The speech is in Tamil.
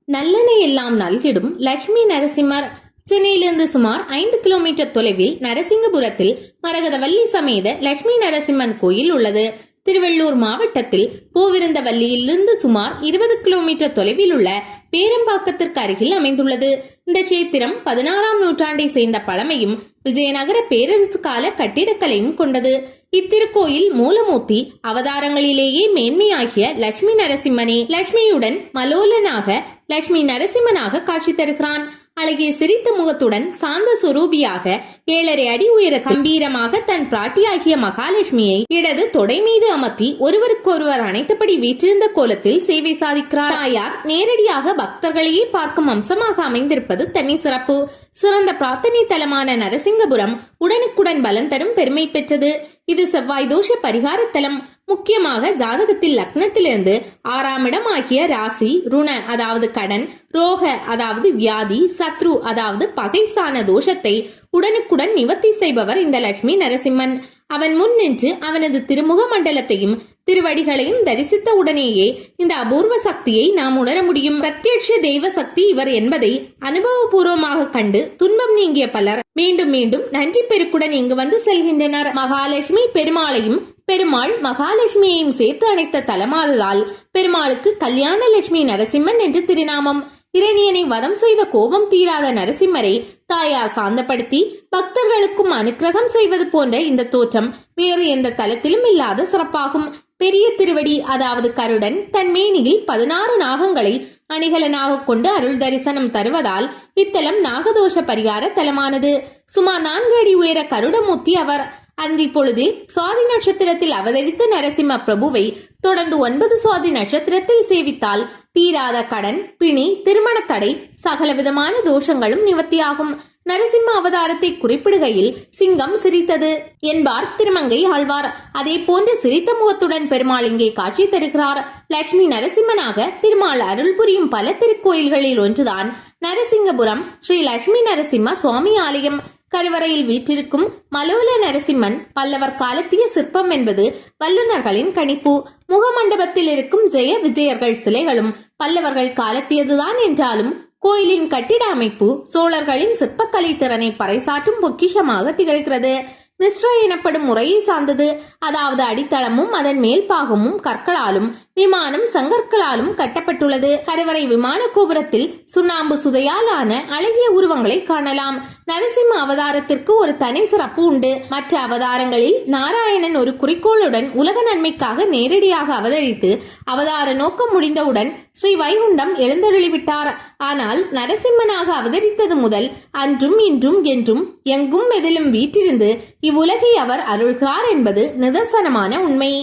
நல்லெண்ணெய் எல்லாம் நல்கிடும் லட்சுமி நரசிம்மர். சென்னையிலிருந்து சுமார் 5 கிலோமீட்டர் தொலைவில் நரசிங்கபுரத்தில் மரகதவல்லி சமேத லட்சுமி நரசிம்மன் கோயில் உள்ளது. திருவள்ளூர் மாவட்டத்தில் பூவிருந்தவல்லியிலிருந்து சுமார் 20 கிலோமீட்டர் தொலைவில் உள்ள பேரம்பாக்கத்திற்கு அருகில் அமைந்துள்ளது. இந்த கஷேத்திரம் 16ஆம் நூற்றாண்டை சேர்ந்த பழமையும் விஜயநகர பேரரசு கால கட்டிடக்கலையும் கொண்டது. இத்திருக்கோயில் மூலமூர்த்தி அவதாரங்களிலேயே மேன்மையாகிய லட்சுமி நரசிம்மனே. லட்சுமியுடன் மலோலனாக லட்சுமி நரசிம்மனாக காட்சி தருகிறான். அழகிய சிரித்த முகத்துடன் சாந்த சுரூபியாக 7.5 அடி உயர கம்பீரமாக தன் பிராட்டியாகிய மகாலட்சுமியை இடது தொடை மீது அமர்த்தி ஒருவருக்கொருவர் அனைத்தபடி வீற்றிருந்த கோலத்தில் சேவை சாதிக்கிறார். தாயார் நேரடியாக பக்தர்களையே பார்க்கும் அம்சமாக அமைந்திருப்பது தனி சிறப்பு. சிறந்த பிரார்த்தனை தலமான நரசிங்கபுரம் உடனுக்குடன் பலன் தரும் பெருமை பெற்றது. இது செவ்வாய் தோஷ பரிகார தலம். முக்கியமாக ஜாதகத்தில் லக்னத்திலிருந்து 6ஆம் இடம் ஆகிய ராசி, ருண அதாவது கடன், ரோக அதாவது வியாதி, சத்ரு அதாவது பகைஸ்தான தோஷத்தை உடனுக்குடன் நிவர்த்தி செய்பவர் இந்த லட்சுமி நரசிம்மன். அவன் முன் நின்று அவனது திருமுக மண்டலத்தையும் திருவடிகளையும் தரிசித்த உடனேயே இந்த அபூர்வ சக்தியை நாம் உணர முடியும். பிரத்யட்ச தெய்வ சக்தி இவர் என்பதை அனுபவபூர்வமாக கண்டு துன்பம் நீங்கிய பலர் மீண்டும் மீண்டும் நன்றி பெருக்குடன் இங்கு வந்து செல்கின்றனர். மகாலட்சுமி பெருமாளையும் பெருமாள் மகாலட்சுமியையும் சேர்த்து அணைத்த தலமாததால் பெருமாளுக்கு கல்யாண லட்சுமி நரசிம்மன் என்று திருநாமம். இரணியனை வதம் செய்த கோபம் தீராத நரசிம்மரை தாயார் சாந்தப்படுத்தி பக்தர்களுக்கும் அனுக்கிரகம் செய்வது போன்ற இந்த தோற்றம் வேறு எந்த தலத்திலும் இல்லாத சிறப்பாகும். பெரிய திருவடி அதாவது கருடன் தன் மேனியில் 16 நாகங்களை அணிகலனாக கொண்டு அருள் தரிசனம் தருவதால் இத்தலம் நாகதோஷ பரிகார தலமானது. சுமார் 4 அடி உயர கருடமூர்த்தி அவர். அந்தி பொழுதில் சுவாதி நட்சத்திரத்தில் அவதரித்த நரசிம்ம பிரபுவை தொடர்ந்து 9 சுவாதி நட்சத்திரத்தில் சேவித்தால் தீராத கடன், பிணி, திருமண தடை, சகல விதமான தோஷங்களும் நிவர்த்தியாகும். நரசிம்ம அவதாரத்தை குறிப்பிடுகையில் சிங்கம் சிரித்தது என்பார் திருமங்கை ஆழ்வார். அதே போன்ற சிரித்த முகத்துடன் பெருமாள் இங்கே காட்சி தருகிறார். லட்சுமி நரசிம்மனாக திருமால் அருள் புரியும் பல திருக்கோயில்களில் ஒன்றுதான் நரசிங்கபுரம் ஸ்ரீ லட்சுமி நரசிம்ம சுவாமி ஆலயம். கருவறையில் வீற்றிருக்கும் மலோல நரசிம்மன் பல்லவர் காலத்திய சிற்பம் என்பது வல்லுநர்களின் கணிப்பு. முகமண்டபத்தில் இருக்கும் ஜெய விஜயர்கள் சிலைகளும் பல்லவர்கள் காலத்தியதுதான் என்றாலும் கோயிலின் கட்டிட அமைப்பு சோழர்களின் சிற்பக்கலை திறனை பறைசாற்றும் பொக்கிஷமாக திகழ்கிறது. மிஸ்ர எனப்படும் முறையை சார்ந்தது. அதாவது அடித்தளமும் அதன் மேல் பாகமும் கற்களாலும் விமானம் சங்கற்களாலும் கட்டப்பட்டுள்ளது. கருவறை விமான கோபுரத்தில் சுண்ணாம்பு சுதையாலான அழகிய உருவங்களை காணலாம். நரசிம்ம அவதாரத்திற்கு ஒரு தனி சிறப்பு உண்டு. மற்ற அவதாரங்களில் நாராயணன் ஒரு குறிக்கோளுடன் உலக நன்மைக்காக நேரடியாக அவதரித்து அவதார நோக்கம் முடிந்தவுடன் ஸ்ரீ வைகுண்டம் எழுந்தருளிவிட்டார். ஆனால் நரசிம்மனாக அவதரித்தது முதல் அன்றும் இன்றும் என்றும் எங்கும் எதிலும் வீற்றிருந்து இவ்வுலகை அவர் அருள்கிறார் என்பது நிதர்சனமான உண்மை.